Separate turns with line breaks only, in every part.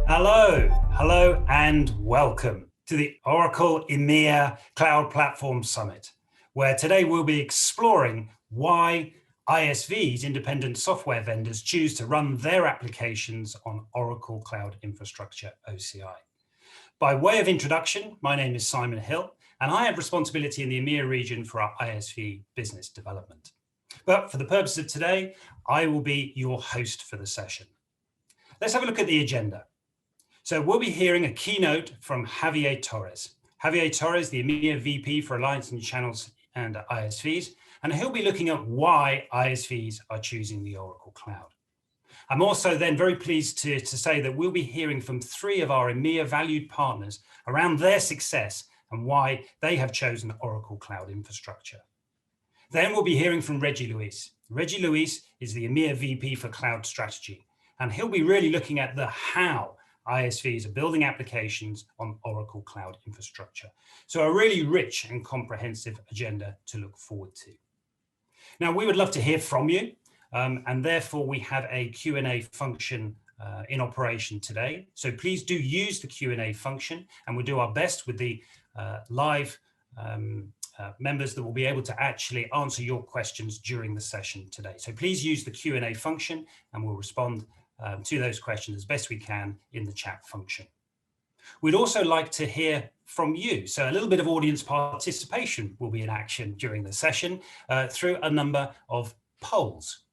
Hello, and welcome to the Oracle EMEA Cloud Platform Summit, where today we'll be exploring why ISVs, independent software vendors, choose to run their applications on Oracle Cloud Infrastructure, OCI. By way of introduction, my name is Simon Hill, and I have responsibility in the EMEA region for our ISV business development. But for the purpose of today, I will be your host for the session. Let's have a look at the agenda. So we'll be hearing a keynote from Javier Torres. Javier Torres, the EMEA VP for Alliance and Channels and ISVs, and he'll be looking at why ISVs are choosing the Oracle Cloud. I'm also then very pleased to say that we'll be hearing from three of our EMEA valued partners around their success and why they have chosen Oracle Cloud Infrastructure. Then we'll be hearing from Reggie Luis. Reggie Luis is the EMEA VP for Cloud Strategy, and he'll be really looking at the how ISVs are building applications on Oracle Cloud Infrastructure. So a really rich and comprehensive agenda to look forward to. Now, we would love to hear from you, and therefore we have a Q&A function in operation today. So please do use the Q&A function, and we'll do our best with the live members that will be able to actually answer your questions during the session today. So please use the Q&A function, and we'll respond to those questions as best we can in the chat function. We'd also like to hear from you. So a little bit of audience participation will be in action during the session through a number of polls.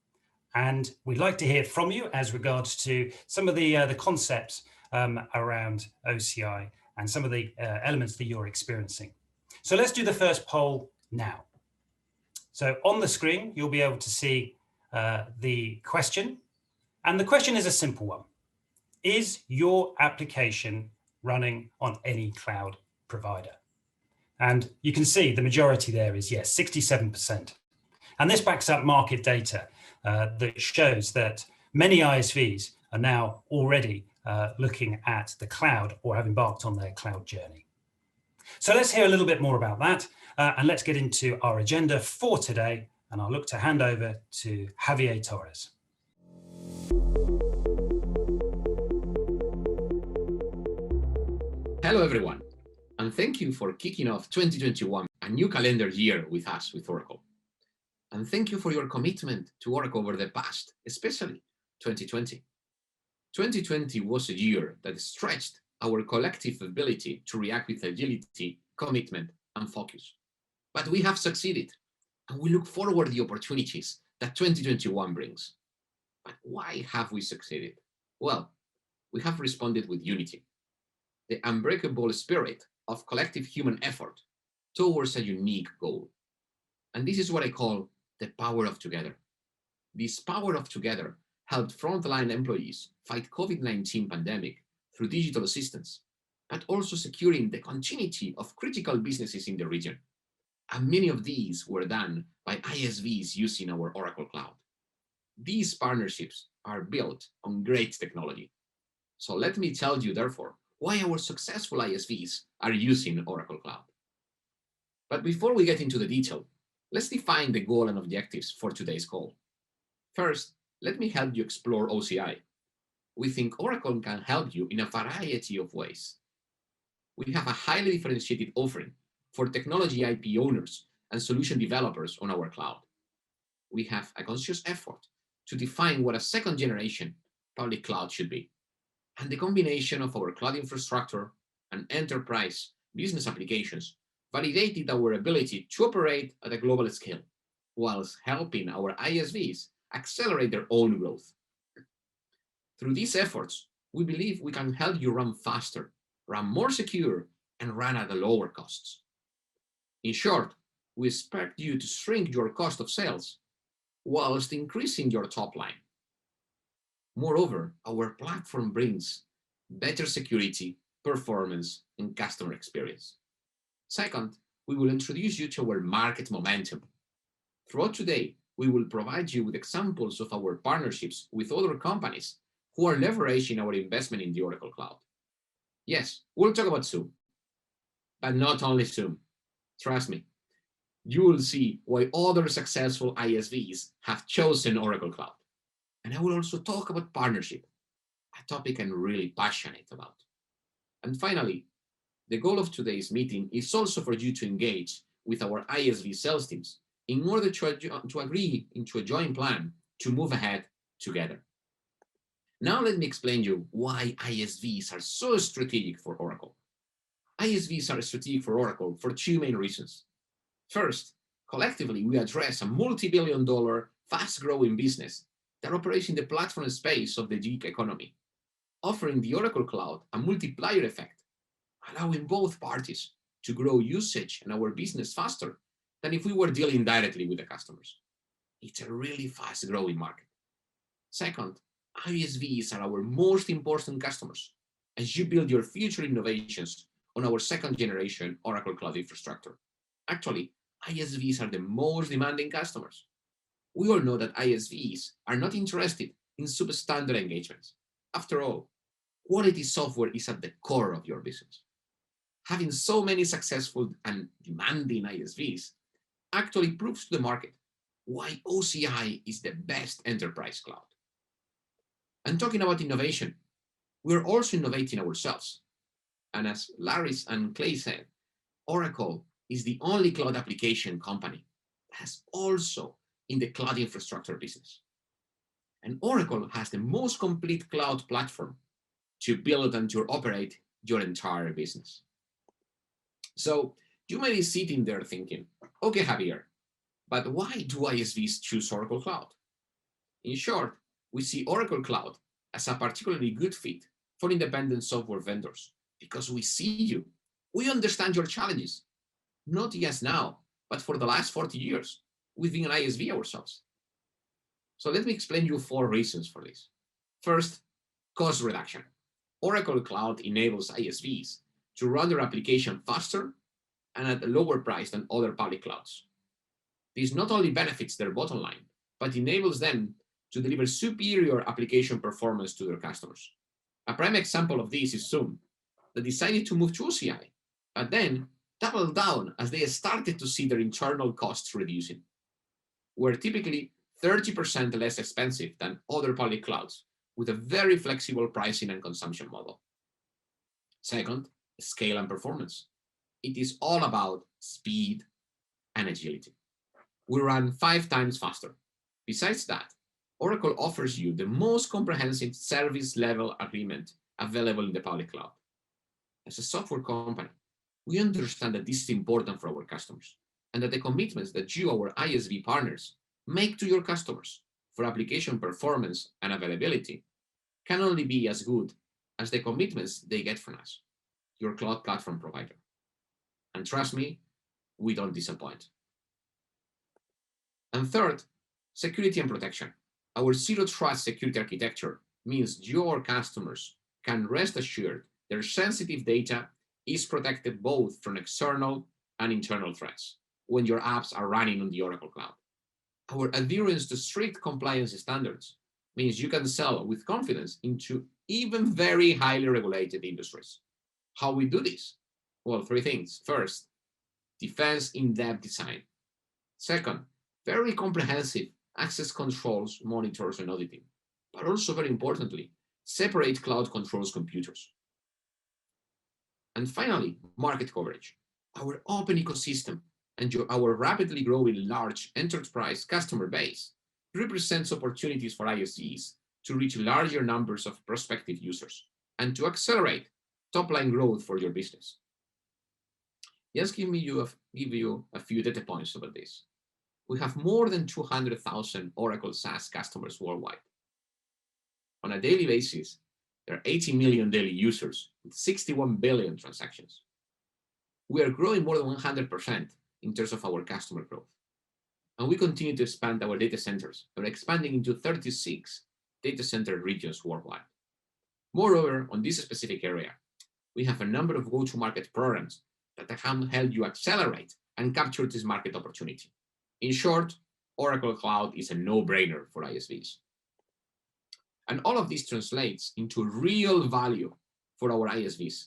And we'd like to hear from you as regards to some of the concepts around OCI and some of the elements that you're experiencing. So let's do the first poll now. So on the screen, you'll be able to see the question. And the question is a simple one. Is your application running on any cloud provider? And you can see the majority there is yes, 67%. And this backs up market data that shows that many ISVs are now already looking at the cloud or have embarked on their cloud journey. So let's hear a little bit more about that and let's get into our agenda for today. And I'll look to hand over to Javier Torres.
Hello, everyone, and thank you for kicking off 2021, a new calendar year with us, with Oracle. And thank you for your commitment to Oracle over the past, especially 2020. 2020 was a year that stretched our collective ability to react with agility, commitment, and focus. But we have succeeded, and we look forward to the opportunities that 2021 brings. But why have we succeeded? Well, we have responded with unity, the unbreakable spirit of collective human effort towards a unique goal. And this is what I call the power of together. This power of together helped frontline employees fight COVID-19 pandemic through digital assistance, but also securing the continuity of critical businesses in the region. And many of these were done by ISVs using our Oracle Cloud. These partnerships are built on great technology. So let me tell you, therefore, why our successful ISVs are using Oracle Cloud. But before we get into the detail, let's define the goal and objectives for today's call. First, let me help you explore OCI. We think Oracle can help you in a variety of ways. We have a highly differentiated offering for technology IP owners and solution developers on our cloud. We have a conscious effort to define what a second generation public cloud should be. And the combination of our cloud infrastructure and enterprise business applications validated our ability to operate at a global scale, whilst helping our ISVs accelerate their own growth. Through these efforts, we believe we can help you run faster, run more secure, and run at a lower costs. In short, we expect you to shrink your cost of sales whilst increasing your top line. Moreover, our platform brings better security, performance, and customer experience. Second, we will introduce you to our market momentum. Throughout today, we will provide you with examples of our partnerships with other companies who are leveraging our investment in the Oracle Cloud. Yes, we'll talk about Zoom, but not only Zoom. Trust me, you will see why other successful ISVs have chosen Oracle Cloud. And I will also talk about partnership, a topic I'm really passionate about. And finally, the goal of today's meeting is also for you to engage with our ISV sales teams in order to agree into a joint plan to move ahead together. Now let me explain you why ISVs are so strategic for Oracle. ISVs are strategic for Oracle for two main reasons. First, collectively, we address a multi-billion-dollar, fast-growing business that operates in the platform space of the gig economy, offering the Oracle Cloud a multiplier effect, allowing both parties to grow usage and our business faster than if we were dealing directly with the customers. It's a really fast-growing market. Second, ISVs are our most important customers as you build your future innovations on our second-generation Oracle Cloud infrastructure. Actually, ISVs are the most demanding customers. We all know that ISVs are not interested in substandard engagements. After all, quality software is at the core of your business. Having so many successful and demanding ISVs actually proves to the market why OCI is the best enterprise cloud. And talking about innovation, we're also innovating ourselves. And as Larry and Clay said, Oracle is the only cloud application company that has also in the cloud infrastructure business. And Oracle has the most complete cloud platform to build and to operate your entire business. So you may be sitting there thinking, okay, Javier, but why do ISVs choose Oracle Cloud? In short, we see Oracle Cloud as a particularly good fit for independent software vendors because we see you. We understand your challenges, not just now, but for the last 40 years. We've been an ISV ourselves. So let me explain you 4 reasons for this. First, cost reduction. Oracle Cloud enables ISVs to run their application faster and at a lower price than other public clouds. This not only benefits their bottom line, but enables them to deliver superior application performance to their customers. A prime example of this is Zoom, that decided to move to OCI, but then doubled down as they started to see their internal costs reducing. We're typically 30% less expensive than other public clouds with a very flexible pricing and consumption model. Second, scale and performance. It is all about speed and agility. We run 5 times faster. Besides that, Oracle offers you the most comprehensive service level agreement available in the public cloud. As a software company, we understand that this is important for our customers and that the commitments that you, our ISV partners, make to your customers for application performance and availability can only be as good as the commitments they get from us, your cloud platform provider. And trust me, we don't disappoint. And third, security and protection. Our zero trust security architecture means your customers can rest assured their sensitive data is protected both from external and internal threats when your apps are running on the Oracle Cloud. Our adherence to strict compliance standards means you can sell with confidence into even very highly regulated industries. How we do this? Well, 3 things. First, defense in-depth design. Second, very comprehensive access controls, monitors, and auditing. But also, very importantly, separate cloud controls computers. And finally, market coverage. Our open ecosystem and our rapidly growing large enterprise customer base represents opportunities for ISVs to reach larger numbers of prospective users and to accelerate top-line growth for your business. Just give you a few data points about this. We have more than 200,000 Oracle SaaS customers worldwide. On a daily basis, there are 80 million daily users with 61 billion transactions. We are growing more than 100% in terms of our customer growth. And we continue to expand our data centers. We're expanding into 36 data center regions worldwide. Moreover, on this specific area, we have a number of go-to-market programs that can help you accelerate and capture this market opportunity. In short, Oracle Cloud is a no-brainer for ISVs. And all of this translates into real value for our ISVs,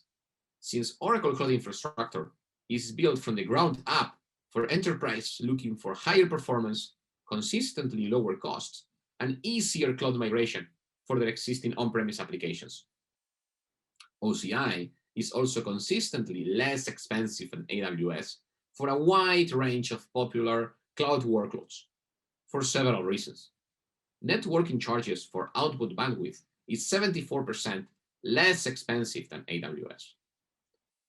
since Oracle Cloud Infrastructure is built from the ground up for enterprise looking for higher performance, consistently lower costs, and easier cloud migration for their existing on-premise applications. OCI is also consistently less expensive than AWS for a wide range of popular cloud workloads for several reasons. Networking charges for output bandwidth is 74% less expensive than AWS.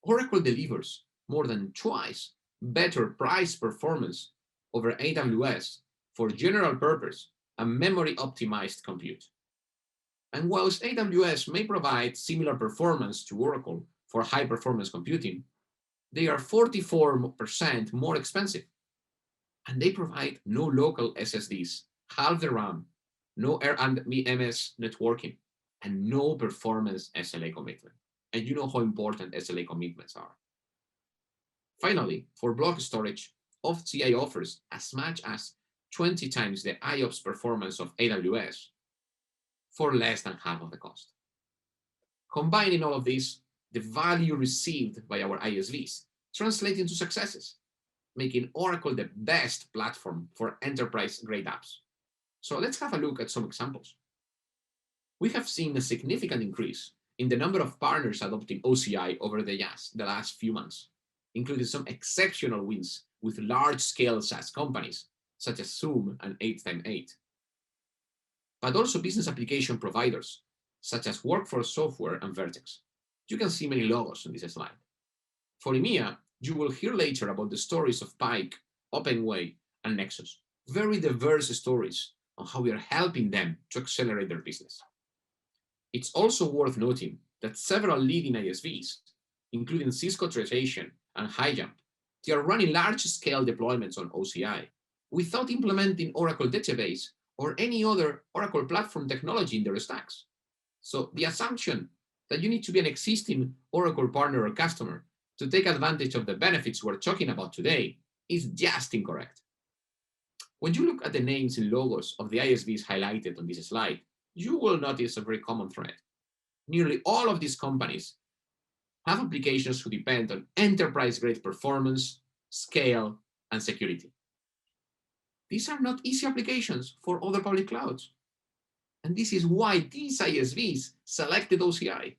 Oracle delivers more than twice better price performance over AWS for general purpose and memory optimized compute. And whilst AWS may provide similar performance to Oracle for high performance computing, they are 44% more expensive. And they provide no local SSDs, half the RAM, no MS networking, and no performance SLA commitment. And you know how important SLA commitments are. Finally, for block storage, OCI offers as much as 20 times the IOPS performance of AWS for less than half of the cost. Combining all of this, the value received by our ISVs translates into successes, making Oracle the best platform for enterprise-grade apps. So let's have a look at some examples. We have seen a significant increase in the number of partners adopting OCI over the last few months, including some exceptional wins with large-scale SaaS companies, such as Zoom and 8x8. But also business application providers, such as Workforce Software and Vertex. You can see many logos on this slide. For EMEA, you will hear later about the stories of Pike, OpenWay, and Nexus. Very diverse stories on how we are helping them to accelerate their business. It's also worth noting that several leading ISVs, including Cisco Treasation and HighJump, they are running large-scale deployments on OCI without implementing Oracle Database or any other Oracle platform technology in their stacks. So the assumption that you need to be an existing Oracle partner or customer to take advantage of the benefits we're talking about today is just incorrect. When you look at the names and logos of the ISVs highlighted on this slide, you will notice a very common thread. Nearly all of these companies have applications who depend on enterprise-grade performance, scale, and security. These are not easy applications for other public clouds. And this is why these ISVs selected OCI.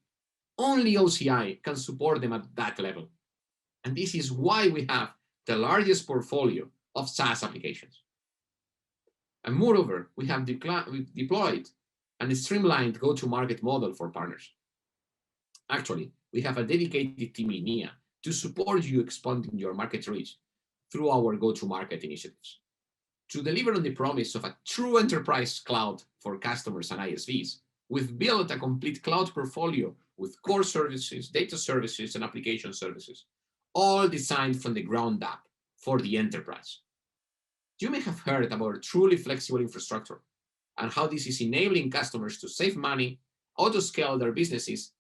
Only OCI can support them at that level. And this is why we have the largest portfolio of SaaS applications. And moreover, we have deployed and streamlined go-to-market model for partners. Actually, we have a dedicated team in EMEA to support you expanding your market reach through our go-to-market initiatives. To deliver on the promise of a true enterprise cloud for customers and ISVs, we've built a complete cloud portfolio with core services, data services, and application services, all designed from the ground up for the enterprise. You may have heard about a truly flexible infrastructure and how this is enabling customers to save money, auto-scale their businesses,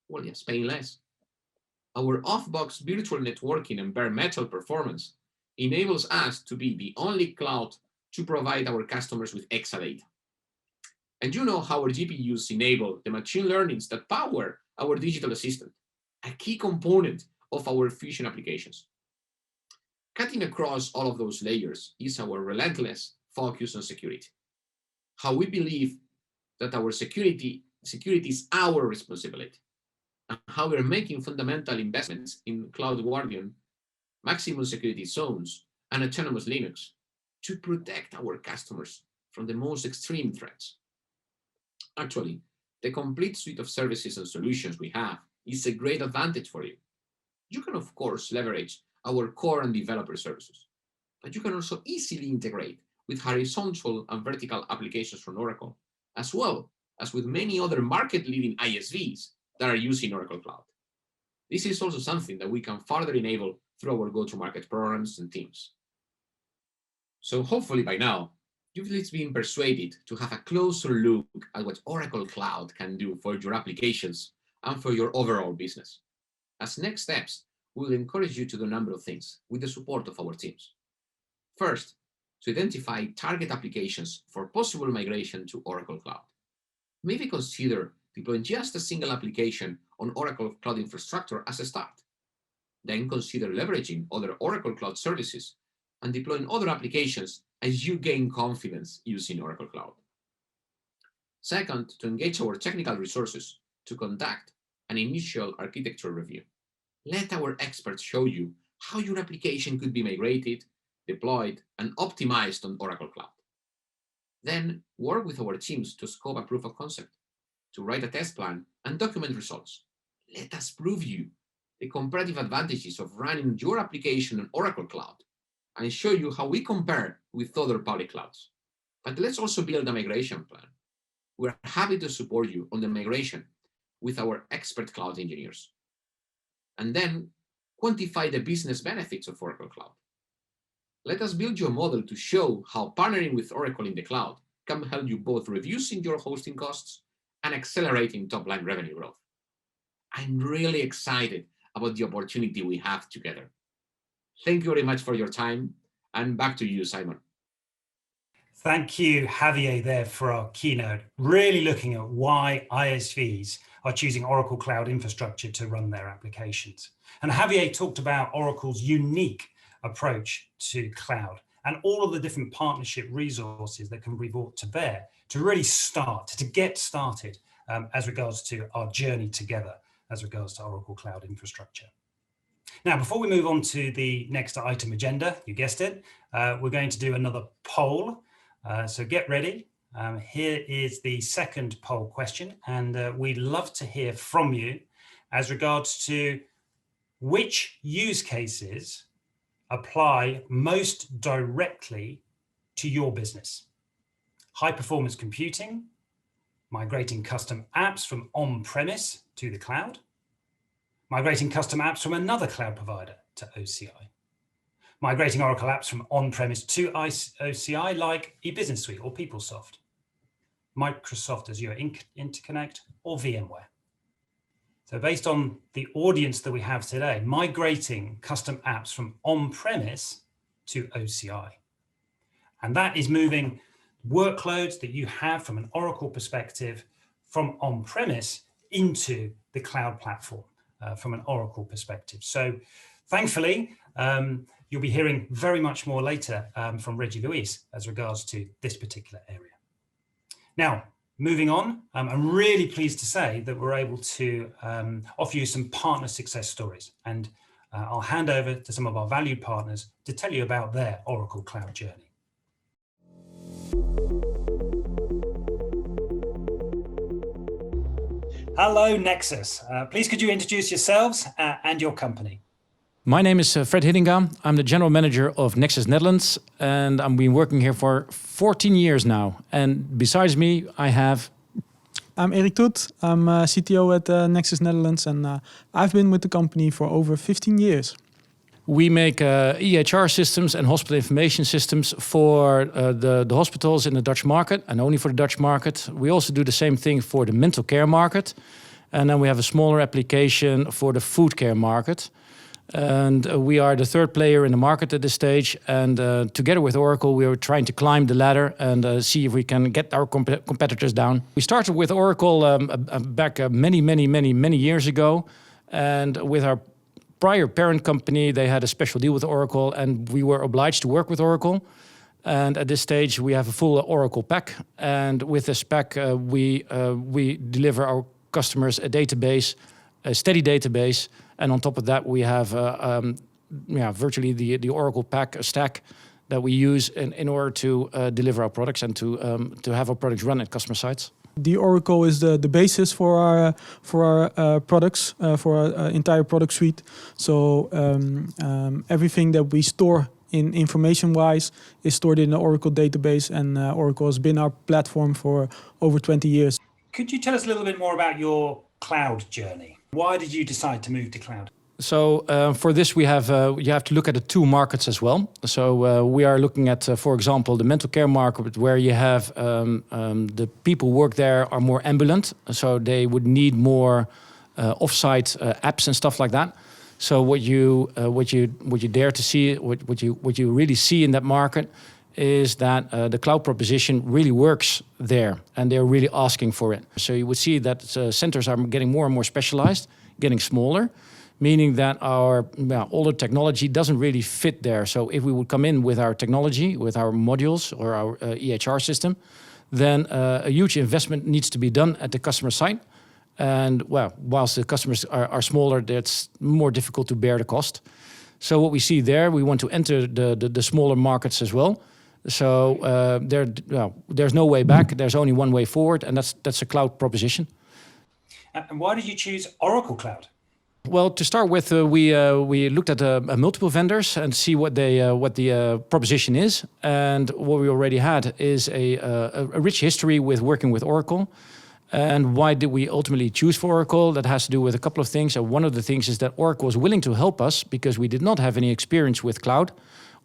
well, yes, paying less. Our off-box virtual networking and bare metal performance enables us to be the only cloud to provide our customers with exadata. And you know how our GPUs enable the machine learnings that power our digital assistant, a key component of our Fusion applications. Cutting across all of those layers is our relentless focus on security. How we believe that our security is our responsibility, and how we're making fundamental investments in Cloud Guardian, maximum security zones, and autonomous Linux to protect our customers from the most extreme threats. Actually, the complete suite of services and solutions we have is a great advantage for you. You can, of course, leverage our core and developer services, but you can also easily integrate with horizontal and vertical applications from Oracle, as well as with many other market-leading ISVs that are using Oracle Cloud. This is also something that we can further enable through our go-to-market programs and teams. So hopefully by now, you've at least been persuaded to have a closer look at what Oracle Cloud can do for your applications and for your overall business. As next steps, we'll encourage you to do a number of things with the support of our teams. First, to identify target applications for possible migration to Oracle Cloud. Maybe consider deploying just a single application on Oracle Cloud Infrastructure as a start. Then consider leveraging other Oracle Cloud services and deploying other applications as you gain confidence using Oracle Cloud. Second, to engage our technical resources to conduct an initial architecture review. Let our experts show you how your application could be migrated, deployed, and optimized on Oracle Cloud. Then work with our teams to scope a proof of concept, to write a test plan and document results. Let us prove you the comparative advantages of running your application on Oracle Cloud and show you how we compare with other public clouds. But let's also build a migration plan. We're happy to support you on the migration with our expert cloud engineers. And then quantify the business benefits of Oracle Cloud. Let us build you a model to show how partnering with Oracle in the cloud can help you both reducing your hosting costs and accelerating top-line revenue growth. I'm really excited about the opportunity we have together. Thank you very much for your time, and back to you, Simon.
Thank you, Javier, there for our keynote, really looking at why ISVs are choosing Oracle Cloud Infrastructure to run their applications. And Javier talked about Oracle's unique approach to cloud and all of the different partnership resources that can be brought to bear to really get started as regards to our journey together as regards to Oracle Cloud Infrastructure. Now, before we move on to the next item agenda, you guessed it, we're going to do another poll. So get ready. Here is the second poll question, and we'd love to hear from you as regards to which use cases apply most directly to your business. High performance computing, migrating custom apps from on-premise to the cloud, migrating custom apps from another cloud provider to OCI, migrating Oracle apps from on-premise to OCI like eBusiness Suite or PeopleSoft, Microsoft Azure Interconnect, or VMware. So based on the audience that we have today, migrating custom apps from on-premise to OCI. And that is moving workloads that you have from an Oracle perspective from on-premise into the cloud platform from an Oracle perspective. So thankfully, you'll be hearing very much more later from Reggie Luis as regards to this particular area. Now, moving on, I'm really pleased to say that we're able to offer you some partner success stories, and I'll hand over to some of our valued partners to tell you about their Oracle Cloud journey. Hello, Nexus. Please could you introduce yourselves and your company?
My name is Fred Hiddinga. I'm the general manager of Nexus Netherlands, and I've been working here for 14 years now. And besides me,
I'm Erik Toet. I'm CTO at Nexus Netherlands, and I've been with the company for over 15 years.
We make EHR systems and hospital information systems for the hospitals in the Dutch market, and only for the Dutch market. We also do the same thing for the mental care market. And then we have a smaller application for the food care market. And we are the third player in the market at this stage. And together with Oracle, we are trying to climb the ladder and see if we can get our competitors down. We started with Oracle back many years ago. And with our prior parent company, they had a special deal with Oracle, and we were obliged to work with Oracle. And at this stage, we have a full Oracle pack. And with this pack, we deliver our customers a database, a steady database. And on top of that, we have virtually the Oracle pack stack that we use in order to deliver our products and to have our products run at customer sites.
The Oracle is the basis for our products, for our entire product suite. So everything that we store in information-wise is stored in the Oracle database, and Oracle has been our platform for over 20 years.
Could you tell us a little bit more about your cloud journey? Why did you decide to move to cloud?
So for this, you have to look at the two markets as well. So we are looking at, for example, the mental care market, where you have the people who work there are more ambulant, so they would need more off-site apps and stuff like that. So what you dare to see, what you really see in that market, is that the cloud proposition really works there, and they're really asking for it. So you would see that centers are getting more and more specialized, getting smaller, meaning that our older technology doesn't really fit there. So if we would come in with our technology, with our modules or our EHR system, then a huge investment needs to be done at the customer side. And well, whilst the customers are smaller, it's more difficult to bear the cost. So what we see there, we want to enter the smaller markets as well. So there's no way back. There's only one way forward, and that's a cloud proposition.
And why did you choose Oracle Cloud?
Well, to start with, we looked at multiple vendors and see what the proposition is. And what we already had is a rich history with working with Oracle. And why did we ultimately choose for Oracle? That has to do with a couple of things. And one of the things is that Oracle was willing to help us because we did not have any experience with cloud.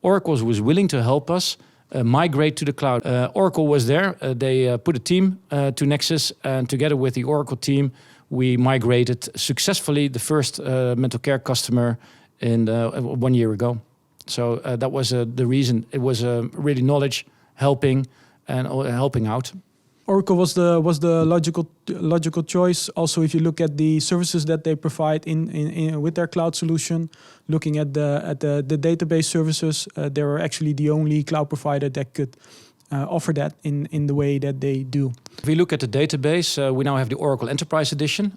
Oracle was willing to help us migrate to the cloud. Oracle was there. They put a team to Nexus, and together with the Oracle team, we migrated successfully the first mental care customer in 1 year ago. So that was the reason. It was really knowledge, helping, and helping out.
Oracle was the logical choice. Also, if you look at the services that they provide in with their cloud solution, looking at the database services, they were actually the only cloud provider that could offer that in the way that they do.
If we look at the database, we now have the Oracle Enterprise Edition,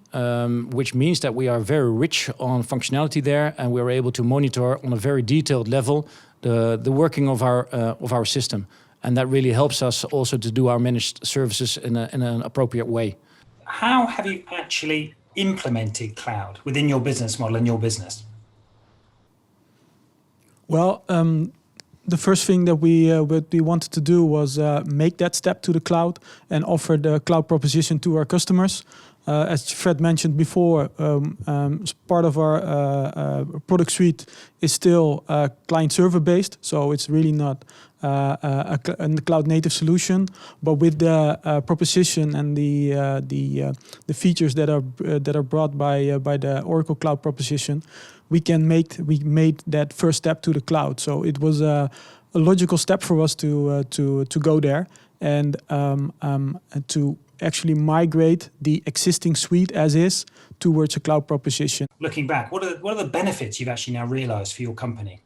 which means that we are very rich on functionality there, and we are able to monitor on a very detailed level the working of our system. And that really helps us also to do our managed services in an appropriate way.
How have you actually implemented cloud within your business model and your business?
Well, the first thing that we wanted to do was make that step to the cloud and offer the cloud proposition to our customers. As Fred mentioned before, part of our product suite is still client-server based, so it's really not a cloud-native solution. But with the proposition and the features that are brought by the Oracle Cloud proposition, we made that first step to the cloud. So it was a logical step for us to go there and to actually migrate the existing suite as is towards a cloud proposition.
Looking back, what are the benefits you've actually now realized for your company?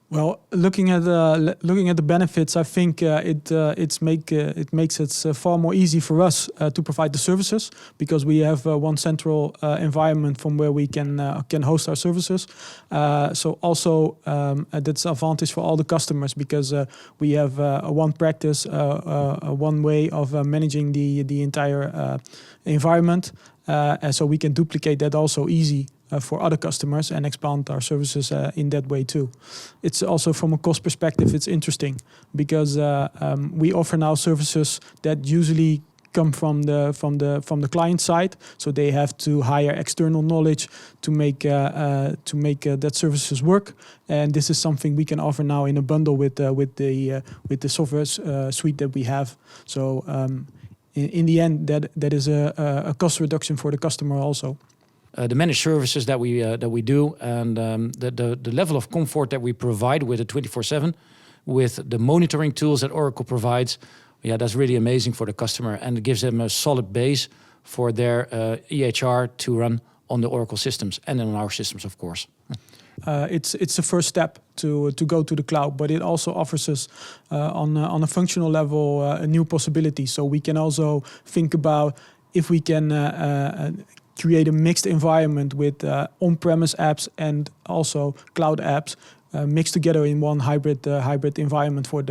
Well, looking at the benefits, I think it makes it far more easy for us to provide the services, because we have one central environment from where we can host our services. So also that's an advantage for all the customers, because we have one practice, one way of managing the entire environment, and so we can duplicate that also easy for other customers and expand our services in that way too. It's also from a cost perspective, it's interesting, because we offer now services that usually come from the client side, so they have to hire external knowledge to make that services work. And this is something we can offer now in a bundle with the software suite that we have. So in the end, that is a cost reduction for the customer also.
The managed services that we do, and the level of comfort that we provide with the 24/7, with the monitoring tools that Oracle provides, that's really amazing for the customer, and it gives them a solid base for their EHR to run on the Oracle systems and on our systems, of course.
It's the first step to go to the cloud, but it also offers us on a functional level a new possibility. So we can also think about if we can create a mixed environment with on-premise apps and also cloud apps mixed together in one hybrid environment for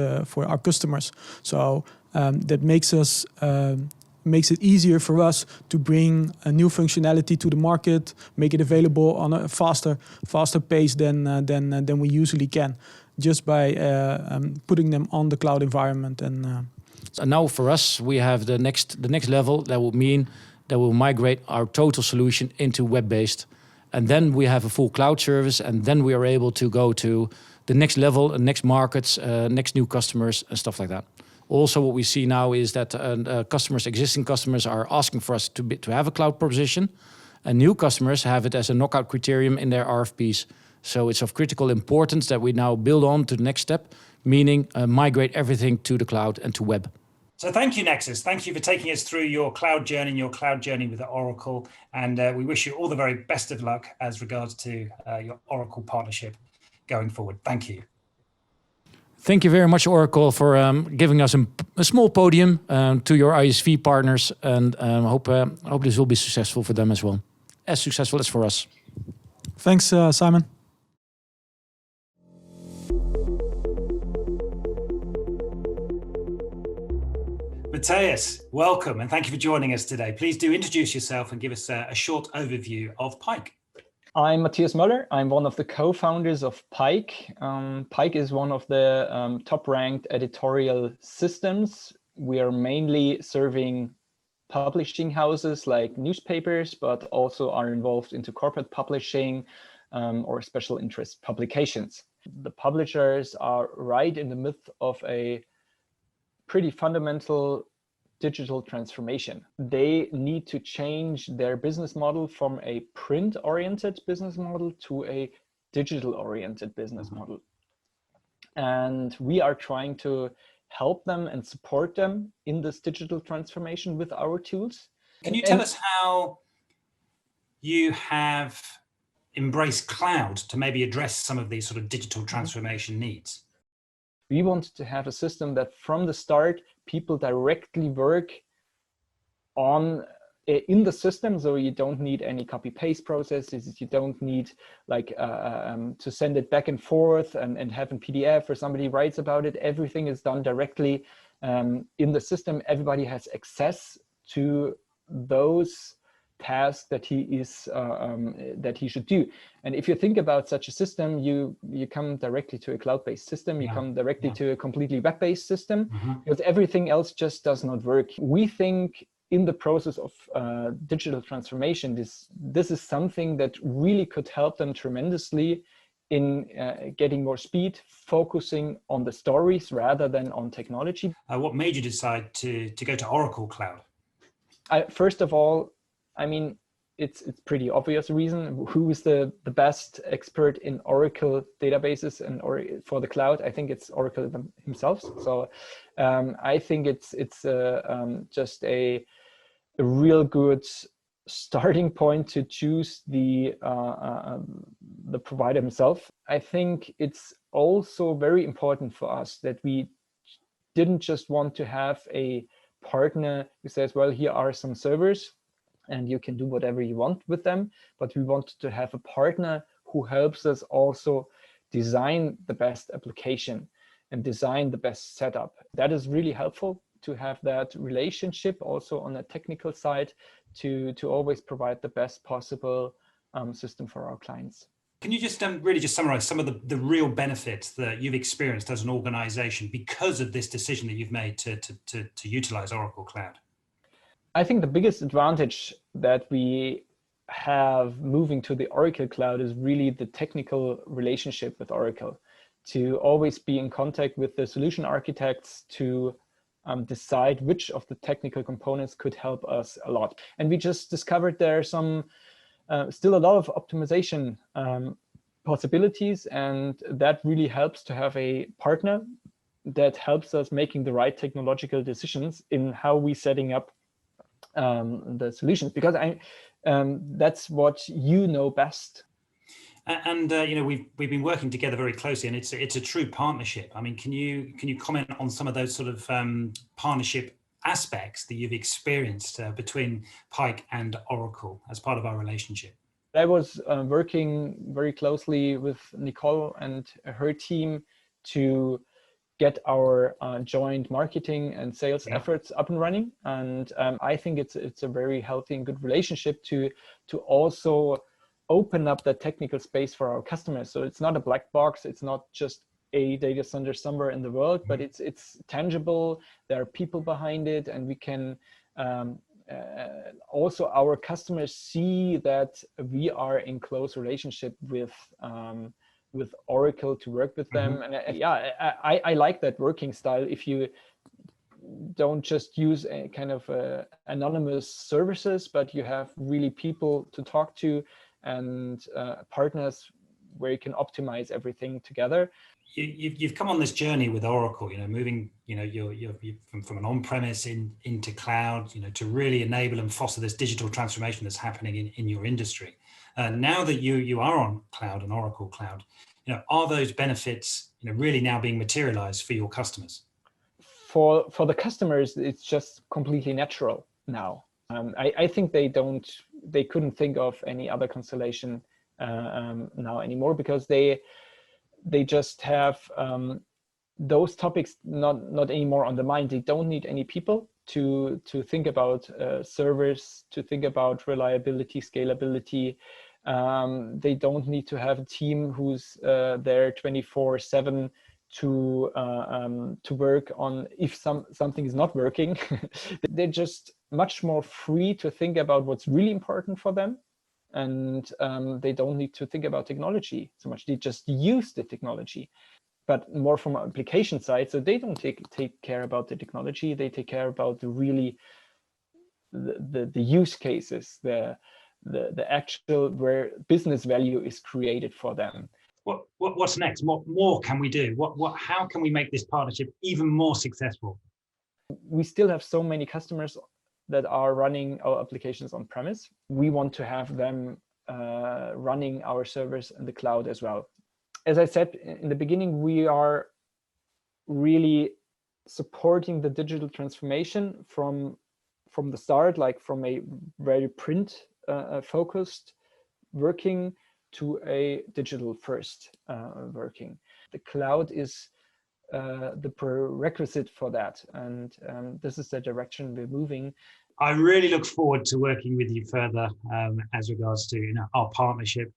our customers. So that makes it easier for us to bring a new functionality to the market, make it available on a faster pace than we usually can, just by putting them on the cloud environment. And
now for us, we have the next level. That will mean that we'll migrate our total solution into web-based. And then we have a full cloud service, and then we are able to go to the next level, next markets, next new customers, and stuff like that. Also, what we see now is that existing customers are asking for us to have a cloud proposition, and new customers have it as a knockout criterion in their RFPs. So it's of critical importance that we now build on to the next step, meaning migrate everything to the cloud and to web.
So thank you, Nexus. Thank you for taking us through your cloud journey with Oracle. And we wish you all the very best of luck as regards to your Oracle partnership going forward. Thank you.
Thank you very much, Oracle, for giving us a small podium to your ISV partners, and hope this will be successful for them as well, as successful as for us.
Thanks, Simon.
Matthias, welcome, and thank you for joining us today. Please do introduce yourself and give us a short overview of Pike.
I'm Matthias Möller. I'm one of the co-founders of Pike. Pike is one of the top-ranked editorial systems. We are mainly serving publishing houses like newspapers, but also are involved into corporate publishing or special interest publications. The publishers are right in the midst of a pretty fundamental digital transformation. They need to change their business model from a print-oriented business model to a digital-oriented business model. And we are trying to help them and support them in this digital transformation with our tools.
Can you tell us how you have embraced cloud to maybe address some of these sort of digital transformation needs?
We want to have a system that from the start, people directly work on in the system. So you don't need any copy paste processes. You don't need like to send it back and forth and have a PDF or somebody writes about it. Everything is done directly in the system. Everybody has access to those tasks that he should do. And if you think about such a system, you come directly to a cloud-based system. You come directly to a completely web-based system, because everything else just does not work. We think in the process of digital transformation, this is something that really could help them tremendously in getting more speed, focusing on the stories rather than on technology.
What made you decide to go to Oracle Cloud?
First of all, I mean, it's pretty obvious reason. Who is the best expert in Oracle databases and for the cloud? I think it's Oracle himself. So I think it's just a real good starting point to choose the provider himself. I think it's also very important for us that we didn't just want to have a partner who says, well, here are some servers and you can do whatever you want with them, but we wanted to have a partner who helps us also design the best application and design the best setup. That is really helpful to have that relationship also on the technical side to always provide the best possible system for our clients.
Can you just really just summarize some of the real benefits that you've experienced as an organization because of this decision that you've made to utilize Oracle Cloud?
I think the biggest advantage that we have moving to the Oracle Cloud is really the technical relationship with Oracle, to always be in contact with the solution architects to decide which of the technical components could help us a lot. And we just discovered there are some still a lot of optimization possibilities, and that really helps to have a partner that helps us making the right technological decisions in how we're setting up the solutions, because that's what you know best.
And you know, we've been working together very closely, and it's a true partnership. I mean, can you comment on some of those sort of partnership aspects that you've experienced between Pike and Oracle as part of our relationship?
I was working very closely with Nicole and her team to get our joint marketing and sales efforts up and running. And I think it's a very healthy and good relationship to also open up the technical space for our customers. So it's not a black box. It's not just a data center somewhere in the world, but it's tangible. There are people behind it, and we can also our customers see that we are in close relationship with Oracle to work with them. And I like that working style. If you don't just use a kind of anonymous services, but you have really people to talk to and partners where you can optimize everything together.
You've come on this journey with Oracle, you know, moving, you know, you're from an on-premise into cloud, you know, to really enable and foster this digital transformation that's happening in your industry. Now that you are on cloud and Oracle Cloud, you are those benefits really now being materialized for your customers?
For the customers, it's just completely natural now. I think they couldn't think of any other constellation now anymore, because they just have those topics not anymore on the mind. They don't need any people to think about servers, to think about reliability, scalability. They don't need to have a team who's there 24/7 to work on if something is not working. They're just much more free to think about what's really important for them, and they don't need to think about technology so much. They just use the technology, but more from an application side. So they don't take care about the technology. They take care about the use cases, the actual where business value is created for them.
What's next? What more can we do? How can we make this partnership even more successful?
We still have so many customers that are running our applications on premise. We want to have them running our servers in the cloud as well. As I said in the beginning, we are really supporting the digital transformation from the start, like from a very print focused working to a digital first working. The cloud is the prerequisite for that, and this is the direction we're moving.
I really look forward to working with you further as regards to our partnership.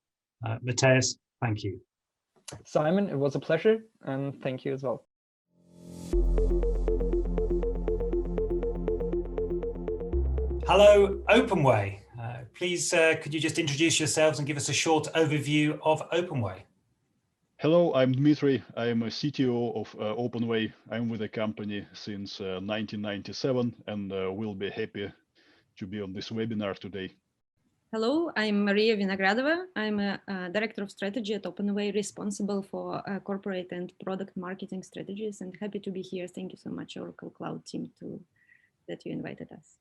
Matthias, thank you.
Simon, it was a pleasure, and thank you as well.
Hello, OpenWay. Please, could you just introduce yourselves and give us a short overview of OpenWay?
Hello, I'm Dmitry. I am a CTO of OpenWay. I'm with the company since 1997 and will be happy to be on this webinar today.
Hello, I'm Maria Vinogradova. I'm a Director of Strategy at OpenWay, responsible for corporate and product marketing strategies, and happy to be here. Thank you so much, Oracle Cloud team, that you invited us.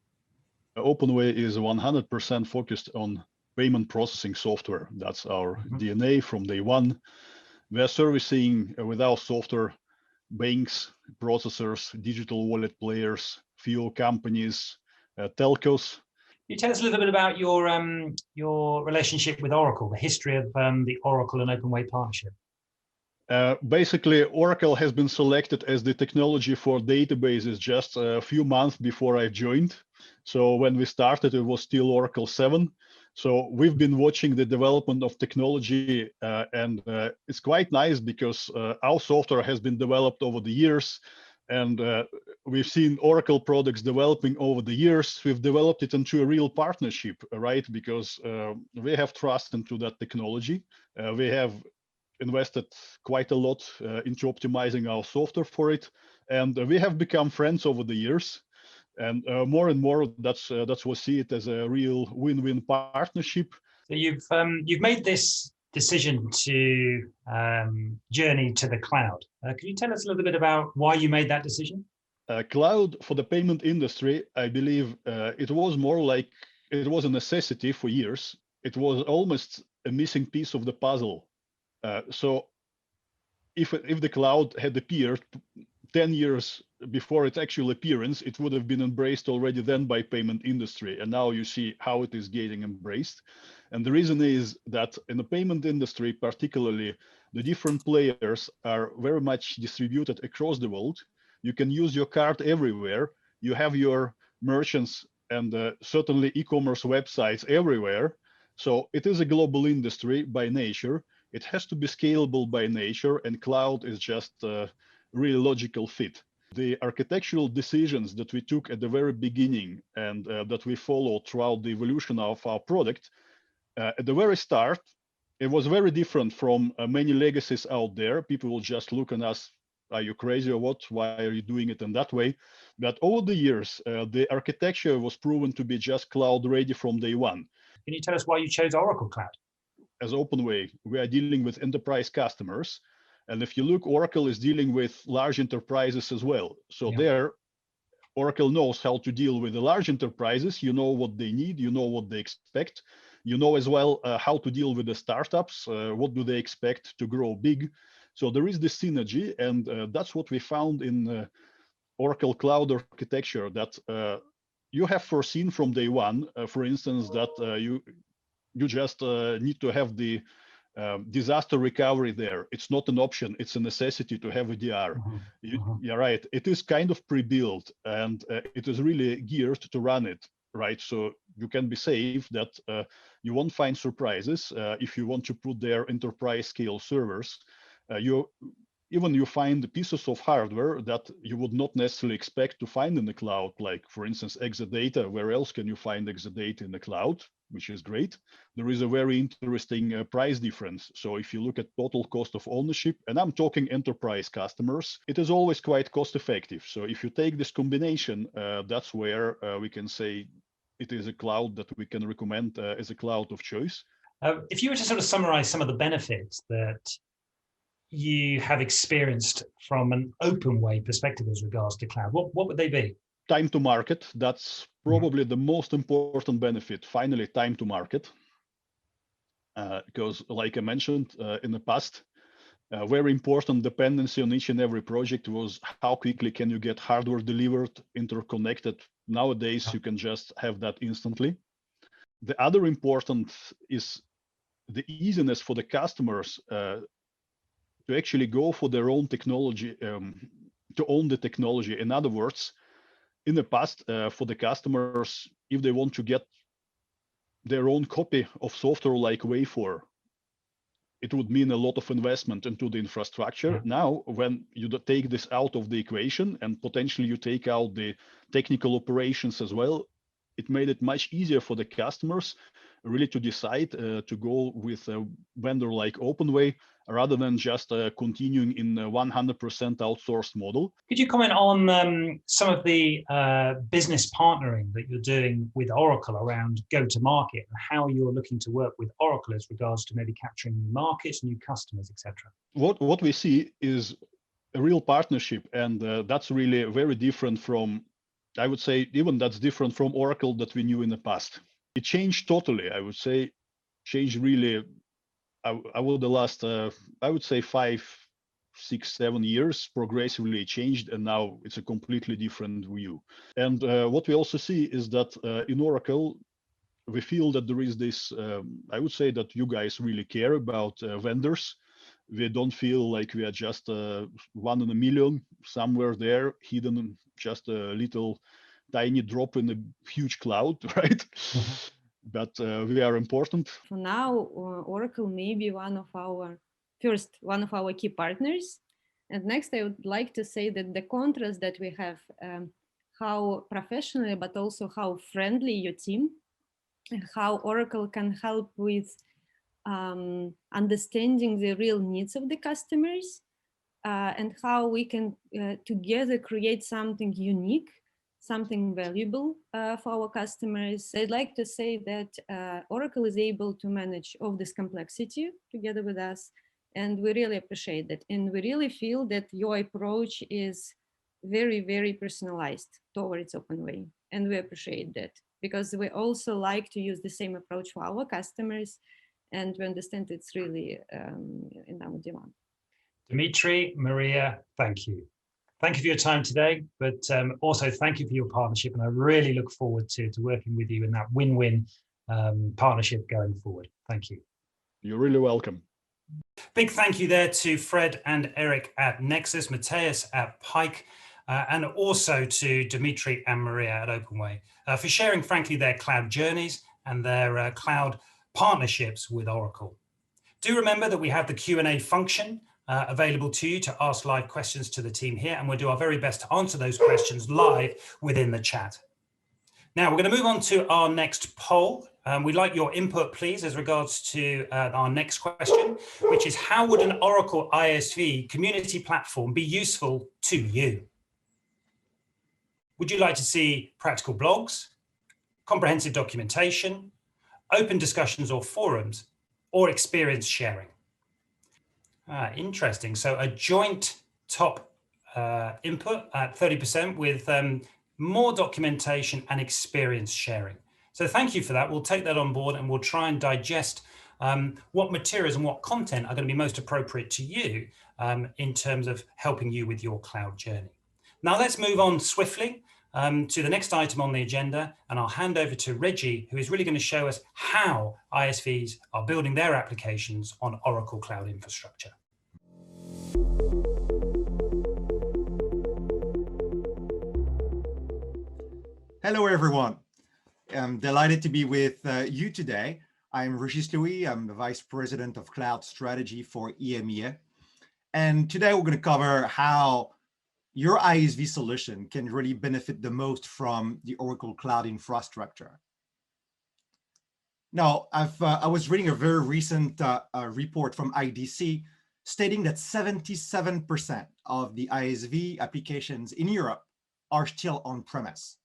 OpenWay is 100% focused on payment processing software. That's our DNA from day one. We are servicing with our software banks, processors, digital wallet players, fuel companies, telcos.
Can you tell us a little bit about your relationship with Oracle, the history of the Oracle and OpenWay partnership?
Basically, Oracle has been selected as the technology for databases just a few months before I joined. So when we started, it was still Oracle 7. So we've been watching the development of technology, and it's quite nice because our software has been developed over the years, and we've seen Oracle products developing over the years. We've developed it into a real partnership, right? Because we have trust into that technology. We have invested quite a lot into optimizing our software for it, and we have become friends over the years. And more and more, that's we see it as a real win-win partnership.
So you've made this decision to journey to the cloud. Can you tell us a little bit about why you made that decision?
Cloud for the payment industry, I believe it was more like it was a necessity for years. It was almost a missing piece of the puzzle. So if the cloud had appeared 10 years before its actual appearance, it would have been embraced already then by payment industry. And now you see how it is getting embraced. And the reason is that in the payment industry, particularly, the different players are very much distributed across the world. You can use your card everywhere. You have your merchants and certainly e-commerce websites everywhere. So it is a global industry by nature. It has to be scalable by nature, and cloud is just a really logical fit. The architectural decisions that we took at the very beginning and that we followed throughout the evolution of our product, at the very start, it was very different from many legacies out there. People will just look at us, are you crazy or what? Why are you doing it in that way? But over the years, the architecture was proven to be just cloud ready from day one.
Can you tell us why you chose Oracle Cloud?
As OpenWay, we are dealing with enterprise customers. And if you look, Oracle is dealing with large enterprises as well. So there, Oracle knows how to deal with the large enterprises. You know what they need, you know what they expect. You know as well how to deal with the startups. What do they expect to grow big? So there is this synergy, and that's what we found in Oracle Cloud Architecture, that you have foreseen from day one, for instance, that you just need to have the disaster recovery there. It's not an option, it's a necessity to have a DR. You're right, it is kind of pre-built, and it is really geared to run it, right? So you can be safe that you won't find surprises if you want to put their enterprise scale servers. You find pieces of hardware that you would not necessarily expect to find in the cloud, like for instance, Exadata. Where else can you find Exadata in the cloud, which is great? There is a very interesting price difference. So if you look at total cost of ownership, and I'm talking enterprise customers, it is always quite cost effective. So if you take this combination, that's where we can say it is a cloud that we can recommend as a cloud of choice.
If you were to sort of summarize some of the benefits that you have experienced from an open way perspective as regards to cloud, what would they be?
Time to market, that's probably the most important benefit. Finally, time to market. Because like I mentioned in the past, very important dependency on each and every project was how quickly can you get hardware delivered, interconnected. Nowadays, you can just have that instantly. The other important is the easiness for the customers to actually go for their own technology, to own the technology. In other words, in the past, for the customers, if they want to get their own copy of software like Wafer, it would mean a lot of investment into the infrastructure. Now, when you take this out of the equation and potentially you take out the technical operations as well, it made it much easier for the customers really to decide to go with a vendor like OpenWay rather than just continuing in a 100% outsourced model.
Could you comment on some of the business partnering that you're doing with Oracle around go-to-market and how you're looking to work with Oracle as regards to maybe capturing new markets, new customers, etc.?
What we see is a real partnership, and that's really very different from, I would say, even that's different from Oracle that we knew in the past. It changed totally, I would say, changed really. I would say 5, 6, 7 years progressively changed, and now it's a completely different view. And what we also see is that in Oracle, we feel that there is this, I would say that you guys really care about vendors. We don't feel like we are just one in a million somewhere there, hidden, just a little tiny drop in a huge cloud, right? But we are important.
For now, Oracle may be one of our key partners. And next, I would like to say that the contrast that we have, how professionally, but also how friendly your team, and how Oracle can help with understanding the real needs of the customers, and how we can together create something unique, something valuable for our customers. I'd like to say that Oracle is able to manage all this complexity together with us, and we really appreciate that. And we really feel that your approach is very, very personalized towards OpenWay, and we appreciate that because we also like to use the same approach for our customers, and we understand it's really in our demand.
Dmitry, Maria, thank you. Thank you for your time today, but also thank you for your partnership. And I really look forward to working with you in that win-win partnership going forward. Thank you.
You're really welcome.
Big thank you there to Fred and Eric at Nexus, Mateus at Pike, and also to Dmitry and Maria at OpenWay for sharing, frankly, their cloud journeys and their cloud partnerships with Oracle. Do remember that we have the Q&A function available to you to ask live questions to the team here, and we'll do our very best to answer those questions live within the chat. Now we're going to move on to our next poll. We'd like your input, please, as regards to our next question, which is how would an Oracle ISV community platform be useful to you? Would you like to see practical blogs, comprehensive documentation, open discussions or forums, or experience sharing? Interesting. So a joint top input at 30% with more documentation and experience sharing. So thank you for that. We'll take that on board and we'll try and digest what materials and what content are going to be most appropriate to you in terms of helping you with your cloud journey. Now let's move on swiftly to the next item on the agenda, and I'll hand over to Reggie, who is really going to show us how ISVs are building their applications on Oracle Cloud Infrastructure.
Hello, everyone. I'm delighted to be with you today. I'm Regis Louis. I'm the Vice President of Cloud Strategy for EMEA. And today we're going to cover how your ISV solution can really benefit the most from the Oracle Cloud Infrastructure. Now, I was reading a very recent report from IDC stating that 77% of the ISV applications in Europe are still on-premise.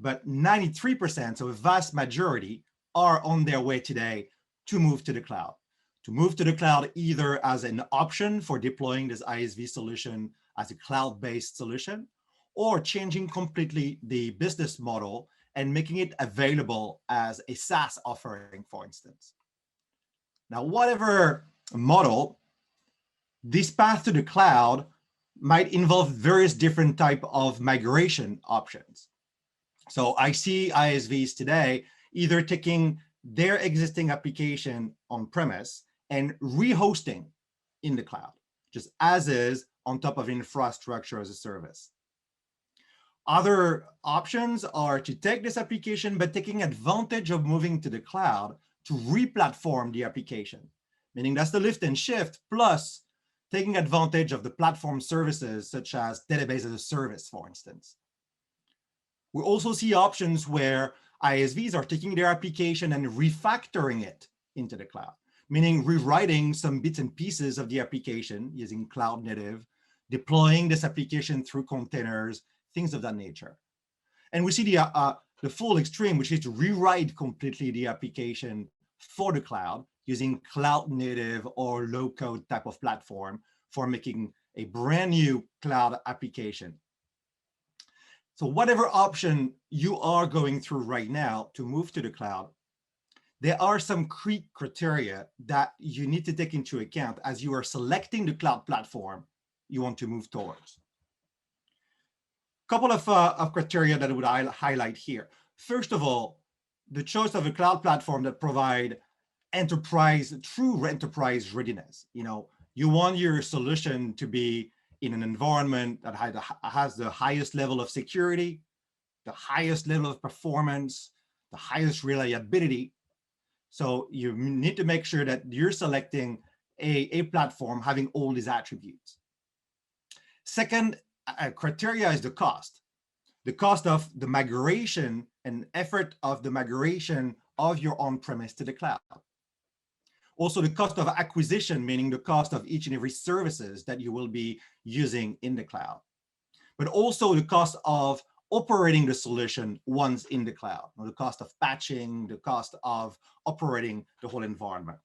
But 93%, so a vast majority, are on their way today to move to the cloud. To move to the cloud either as an option for deploying this ISV solution as a cloud-based solution, or changing completely the business model and making it available as a SaaS offering, for instance. Now, whatever model, this path to the cloud might involve various different types of migration options. So I see ISVs today either taking their existing application on-premise and rehosting in the cloud, just as is on top of infrastructure as a service. Other options are to take this application, but taking advantage of moving to the cloud to re-platform the application, meaning that's the lift and shift, plus taking advantage of the platform services such as database as a service, for instance. We also see options where ISVs are taking their application and refactoring it into the cloud, meaning rewriting some bits and pieces of the application using cloud native, deploying this application through containers, things of that nature. And we see the full extreme, which is to rewrite completely the application for the cloud using cloud native or low code type of platform for making a brand new cloud application. So whatever option you are going through right now to move to the cloud, there are some key criteria that you need to take into account as you are selecting the cloud platform you want to move towards. A couple of criteria that I would highlight here. First of all, the choice of a cloud platform that provide true enterprise readiness. You want your solution to be in an environment that has the highest level of security, the highest level of performance, the highest reliability. So you need to make sure that you're selecting a platform having all these attributes. Second criteria is the cost. The cost of the migration and effort of the migration of your on-premise to the cloud. Also the cost of acquisition, meaning the cost of each and every services that you will be using in the cloud. But also the cost of operating the solution once in the cloud, or the cost of patching, the cost of operating the whole environment.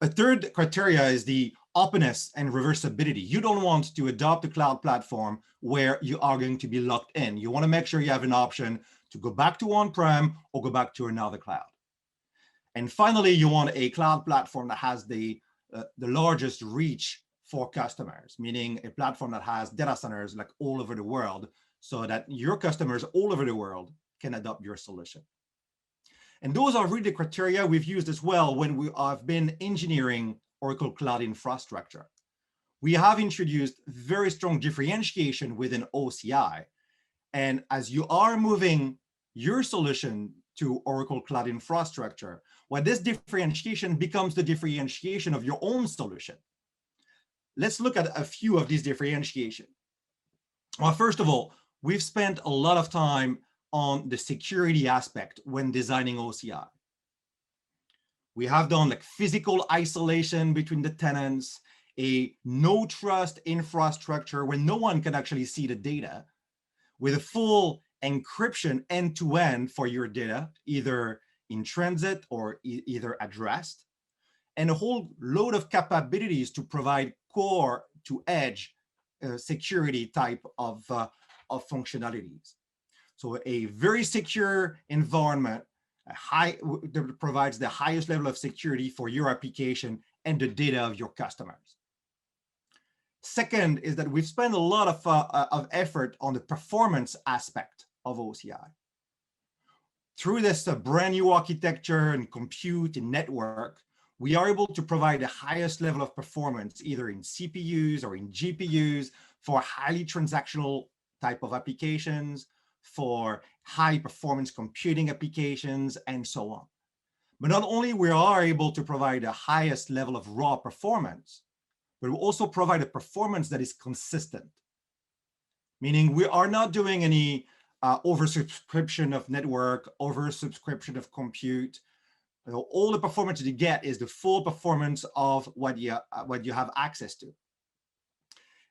A third criteria is the openness and reversibility. You don't want to adopt a cloud platform where you are going to be locked in. You want to make sure you have an option to go back to on-prem or go back to another cloud. And finally, you want a cloud platform that has the largest reach for customers, meaning a platform that has data centers like all over the world so that your customers all over the world can adopt your solution. And those are really the criteria we've used as well when we have been engineering Oracle Cloud Infrastructure. We have introduced very strong differentiation within OCI. And as you are moving your solution to Oracle Cloud Infrastructure, well, this differentiation becomes the differentiation of your own solution. Let's look at a few of these differentiation. Well, first of all, we've spent a lot of time on the security aspect when designing OCI. We have done like physical isolation between the tenants, a no trust infrastructure where no one can actually see the data, with a full encryption end-to-end for your data, either in transit or either addressed, and a whole load of capabilities to provide core to edge security type of functionalities. So a very secure environment, that provides the highest level of security for your application and the data of your customers. Second is that we've spent a lot of effort on the performance aspect of OCI. Through this brand new architecture and compute and network, we are able to provide the highest level of performance, either in CPUs or in GPUs, for highly transactional type of applications, for high performance computing applications, and so on. But not only we are able to provide the highest level of raw performance, but we also provide a performance that is consistent. Meaning we are not doing any oversubscription of network, oversubscription of compute. You know, all the performance that you get is the full performance of what you have access to.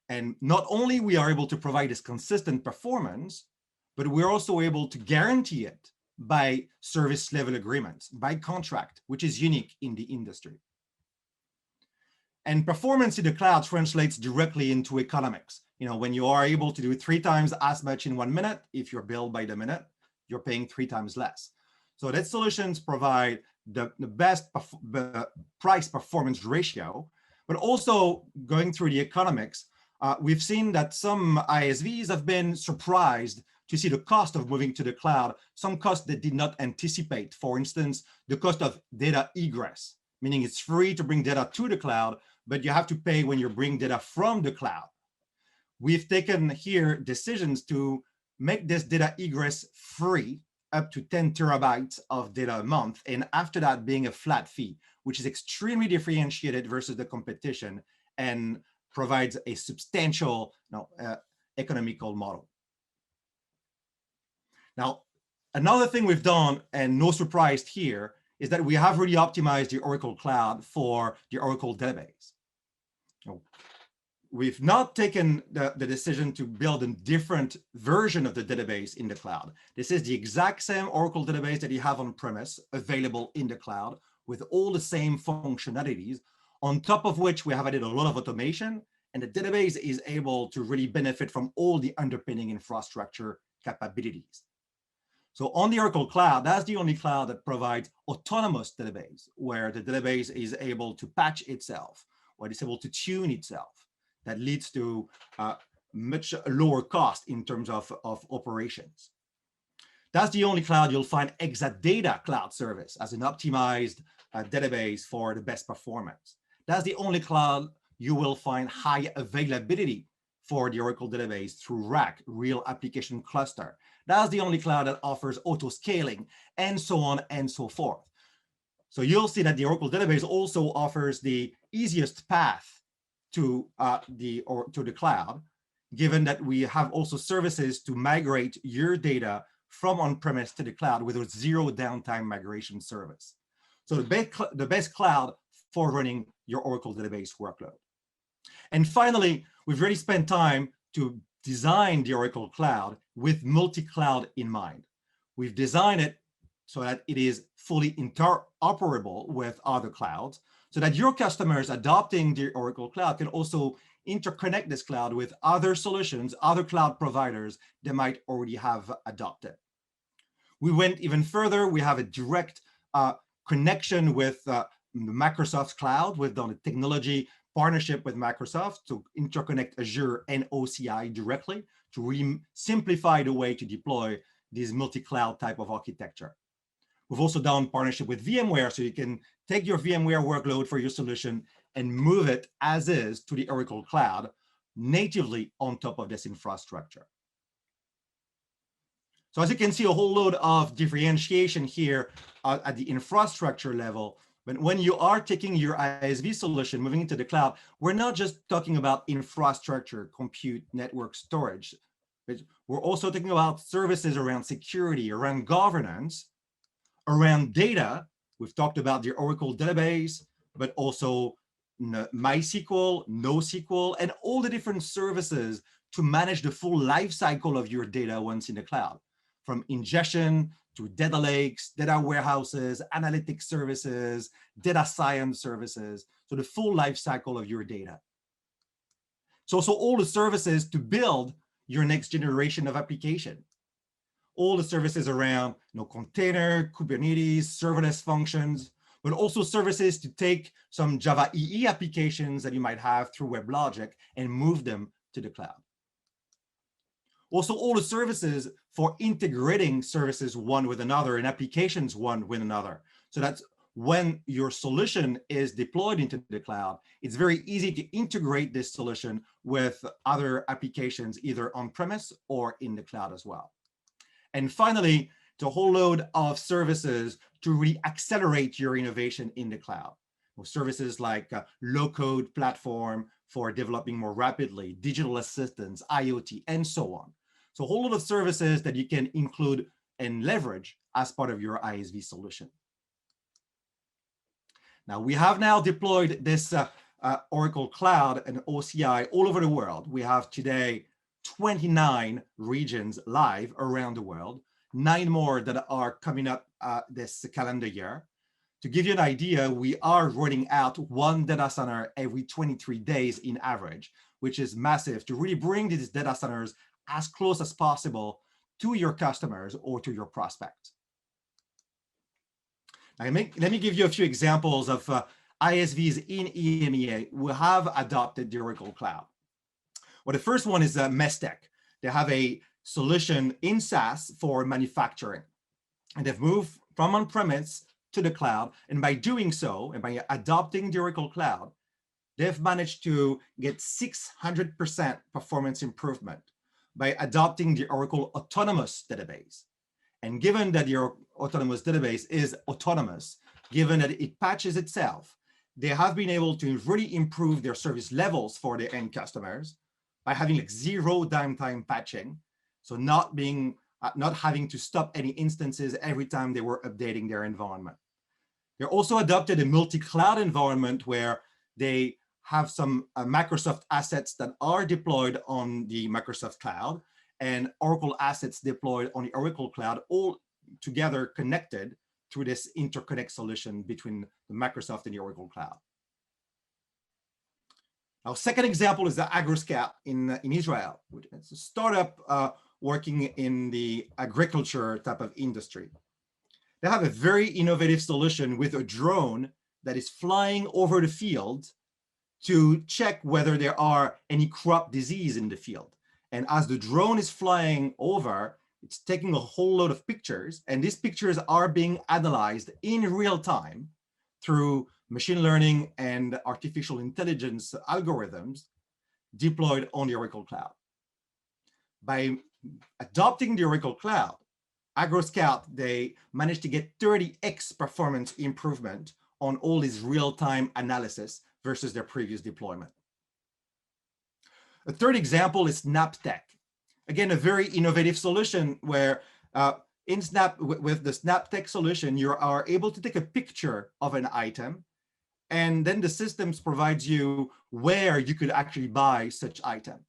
And not only we are able to provide this consistent performance, but we're also able to guarantee it by service level agreements, by contract, which is unique in the industry. And performance in the cloud translates directly into economics. You know, when you are able to do 3 times as much in 1 minute, if you're billed by the minute, you're paying 3 times less. So that solutions provide the best price performance ratio, but also going through the economics, we've seen that some ISVs have been surprised to see the cost of moving to the cloud, some costs they did not anticipate. For instance, the cost of data egress, meaning it's free to bring data to the cloud, but you have to pay when you bring data from the cloud. We've taken here decisions to make this data egress free, up to 10 terabytes of data a month, and after that being a flat fee, which is extremely differentiated versus the competition and provides a substantial economical model. Now, another thing we've done, and no surprise here, is that we have really optimized the Oracle Cloud for the Oracle database. We've not taken the decision to build a different version of the database in the cloud. This is the exact same Oracle database that you have on premise, available in the cloud, with all the same functionalities, on top of which we have added a lot of automation, and the database is able to really benefit from all the underpinning infrastructure capabilities. So on the Oracle Cloud, that's the only cloud that provides autonomous database, where the database is able to patch itself, or it's able to tune itself. That leads to much lower cost in terms of operations. That's the only cloud you'll find Exadata Cloud Service as an optimized database for the best performance. That's the only cloud you will find high availability for the Oracle database through RAC, Real Application Cluster. That's the only cloud that offers auto scaling, and so on and so forth. So you'll see that the Oracle database also offers the easiest path to the cloud, given that we have also services to migrate your data from on-premise to the cloud with a zero downtime migration service. So the best cloud for running your Oracle database workload. And finally, we've really spent time to design the Oracle Cloud with multi-cloud in mind. We've designed it so that it is fully interoperable with other clouds, so that your customers adopting the Oracle Cloud can also interconnect this cloud with other solutions, other cloud providers they might already have adopted. We went even further. We have a direct connection with Microsoft's cloud. We've done a technology partnership with Microsoft to interconnect Azure and OCI directly to really simplify the way to deploy this multi-cloud type of architecture. We've also done partnership with VMware, so you can take your VMware workload for your solution and move it as is to the Oracle Cloud natively on top of this infrastructure. So as you can see, a whole load of differentiation here at the infrastructure level. But when you are taking your ISV solution, moving into the cloud, we're not just talking about infrastructure, compute, network, storage, but we're also talking about services around security, around governance, around data. We've talked about the Oracle database, but also MySQL, NoSQL, and all the different services to manage the full life cycle of your data once in the cloud, from ingestion to data lakes, data warehouses, analytics services, data science services, so the full life cycle of your data. It's also all the services to build your next generation of application. all the services around container, Kubernetes, serverless functions, but also services to take some Java EE applications that you might have through WebLogic and move them to the cloud. Also, all the services for integrating services one with another and applications one with another. So that's when your solution is deployed into the cloud, it's very easy to integrate this solution with other applications, either on-premise or in the cloud as well. And finally, the whole load of services to really accelerate your innovation in the cloud. Services like low-code platform for developing more rapidly, digital assistants, IoT, and so on. So a whole lot of services that you can include and leverage as part of your ISV solution. Now, we have now deployed this Oracle Cloud and OCI all over the world. We have today 29 regions live around the world, 9 more that are coming up this calendar year. To give you an idea, we are rolling out 1 data center every 23 days in average, which is massive to really bring these data centers as close as possible to your customers or to your prospects. Now, let me give you a few examples of ISVs in EMEA who have adopted the Oracle Cloud. Well, the first one is Mestec. They have a solution in SaaS for manufacturing, and they've moved from on-premise to the cloud. And by doing so, and by adopting the Oracle Cloud, they've managed to get 600% performance improvement by adopting the Oracle Autonomous Database. And given that your Autonomous Database is autonomous, given that it patches itself, they have been able to really improve their service levels for their end customers by having like 0 downtime patching. So not having to stop any instances every time they were updating their environment. They also adopted a multi-cloud environment where they have some Microsoft assets that are deployed on the Microsoft Cloud and Oracle assets deployed on the Oracle Cloud, all together connected through this interconnect solution between the Microsoft and the Oracle Cloud. Our second example is the AgroScout in Israel, which is a startup working in the agriculture type of industry. They have a very innovative solution with a drone that is flying over the field to check whether there are any crop disease in the field. And as the drone is flying over, it's taking a whole load of pictures, and these pictures are being analyzed in real time through machine learning and artificial intelligence algorithms deployed on the Oracle Cloud. By adopting the Oracle Cloud, AgroScout, they managed to get 30x performance improvement on all this real-time analysis versus their previous deployment. A third example is SnapTech. Again, a very innovative solution where with the SnapTech solution, you are able to take a picture of an item, and then the systems provides you where you could actually buy such item.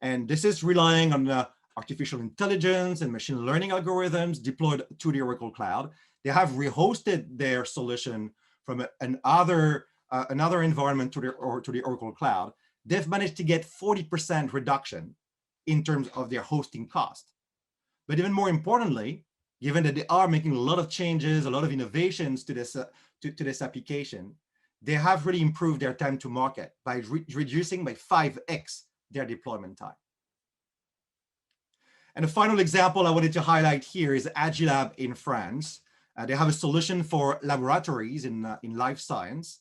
And this is relying on artificial intelligence and machine learning algorithms deployed to the Oracle Cloud. They have rehosted their solution from another environment to the Oracle Cloud. They've managed to get 40% reduction in terms of their hosting cost. But even more importantly, given that they are making a lot of changes, a lot of innovations to this application, they have really improved their time to market by reducing by 5x their deployment time. And a final example I wanted to highlight here is Agilab in France. They have a solution for laboratories in life science.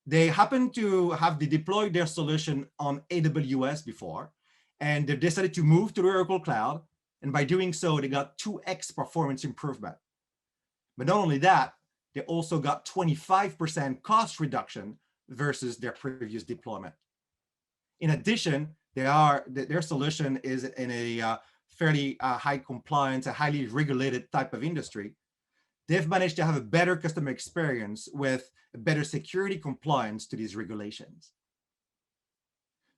They happen to have deployed their solution on AWS before, and they decided to move to the Oracle Cloud. And by doing so, they got 2x performance improvement. But not only that, they also got 25% cost reduction versus their previous deployment. In addition, their solution is in a fairly high compliance, a highly regulated type of industry. They've managed to have a better customer experience with a better security compliance to these regulations.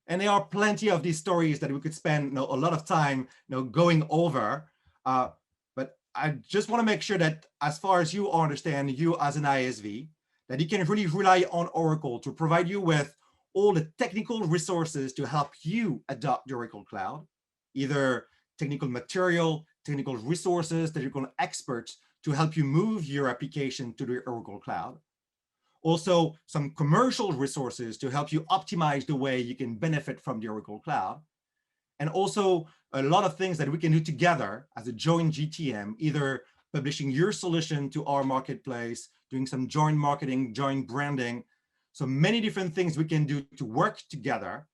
And there are plenty of these stories that we could spend a lot of time going over. But I just want to make sure that as far as you understand, you as an ISV, that you can really rely on Oracle to provide you with all the technical resources to help you adopt the Oracle Cloud, either technical material, technical resources, technical experts to help you move your application to the Oracle Cloud. Also, some commercial resources to help you optimize the way you can benefit from the Oracle Cloud. And also a lot of things that we can do together as a joint GTM, either publishing your solution to our marketplace, doing some joint marketing, joint branding. So many different things we can do to work together.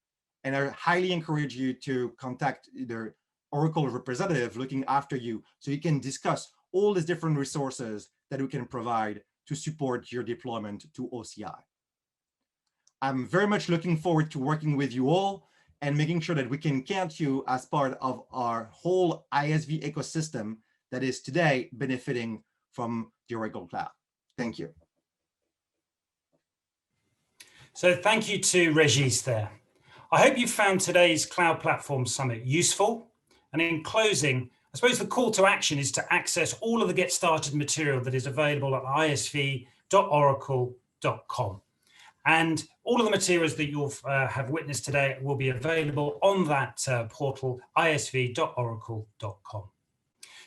And I highly encourage you to contact either Oracle representative looking after you so you can discuss all these different resources that we can provide to support your deployment to OCI. I'm very much looking forward to working with you all and making sure that we can count you as part of our whole ISV ecosystem that is today benefiting from the Oracle Cloud. Thank you.
So thank you to Regis there. I hope you found today's Cloud Platform Summit useful. And in closing, I suppose the call to action is to access all of the Get Started material that is available at isv.oracle.com. And all of the materials that you'll have witnessed today will be available on that portal, isv.oracle.com.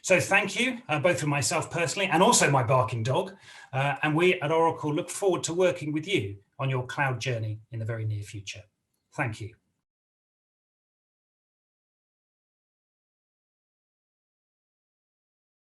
So thank you, both for myself personally and also my barking dog. And we at Oracle look forward to working with you on your cloud journey in the very near future. Thank you.